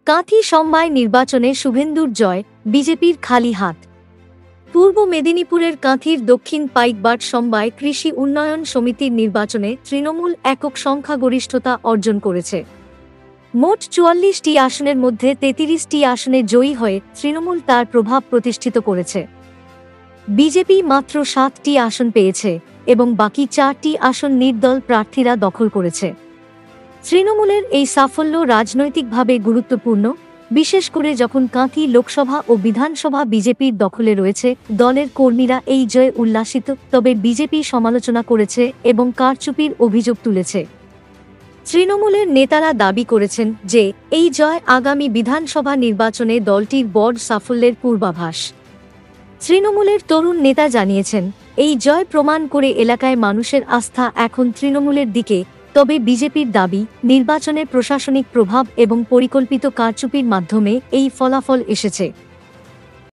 কাঁথি সমবায় নির্বাচনে শুভেন্দুর জয়, বিজেপির খালি হাত। পূর্ব মেদিনীপুরের কাঁথির দক্ষিণ পাইকবাট সমবায় কৃষি উন্নয়ন সমিতির নির্বাচনে তৃণমূল একক সংখ্যাগরিষ্ঠতা অর্জন করেছে। মোট ৪৪টি আসনের মধ্যে ৩৩টি আসনে জয়ী হয়ে তৃণমূল তার প্রভাব প্রতিষ্ঠিত করেছে। বিজেপি মাত্র ৭টি আসন পেয়েছে এবং বাকি ৪টি আসন নির্দল প্রার্থীরা দখল করেছে। তৃণমূলের এই সাফল্য রাজনৈতিকভাবে গুরুত্বপূর্ণ, বিশেষ করে যখন কাঁথি লোকসভা ও বিধানসভা বিজেপির দখলে রয়েছে। দলের কর্মীরা এই জয়ে উল্লাসিত, তবে বিজেপি সমালোচনা করেছে এবং কারচুপির অভিযোগ তুলেছে। তৃণমূলের নেতারা দাবি করেছেন যে এই জয় আগামী বিধানসভা নির্বাচনে দলটির বড় সাফল্যের পূর্বাভাস। তৃণমূলের তরুণ নেতা জানিয়েছেন, এই জয় প্রমাণ করে এলাকায় মানুষের আস্থা এখন তৃণমূলের দিকে। তবে বিজেপির দাবি, নির্বাচনে প্রশাসনিক প্রভাব এবং পরিকল্পিত কারচুপির মাধ্যমে এই ফলাফল এসেছে।